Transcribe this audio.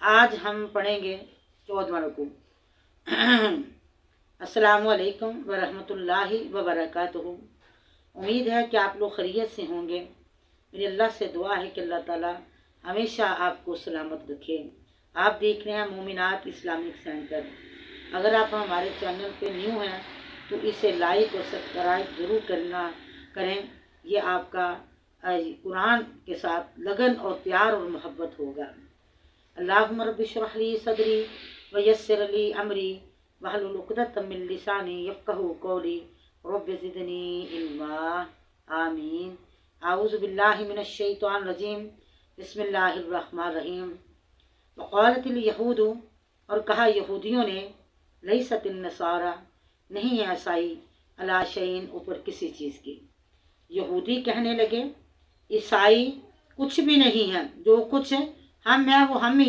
आज हम पढ़ेंगे 14वां रुकू। अस्सलामु अलैकुम व रहमतुल्लाहि व बरकातुहू। उम्मीद है कि आप लोग खैरियत से होंगे। मेरी अल्लाह से दुआ है कि अल्लाह ताला हमेशा आपको सलामत रखे। आप देख रहे हैं मोमिनात इस्लामिक सेंटर। अगर आप हमारे चैनल पे न्यू हैं तो इसे लाइक और सब्सक्राइब ज़रूर करें। ये आपका कुरान के साथ लगन और प्यार और मोहब्बत होगा। अल्लाहुम्मा रब्बि इश्रह ली सदरी व यस्सिर ली अमरी वहलुल उक़दतम मिन लिसानी यफ़क़हू क़ौली रब्बि ज़िदनी इल्मा। आमीन। आऊज़ु बिल्लाहि मिनश शैतानिर रजीम। बिस्मिल्लाहिर रहमानिर रहीम। वक़ालतिल यहूद, और कहा यहूदियों ने, लैसतिन नसारा, नहीं है ईसाई, अला शैइन, ऊपर किसी चीज़ के। यहूदी कहने लगे ईसाई कुछ भी नहीं है, जो कुछ हम हैं वो हम ही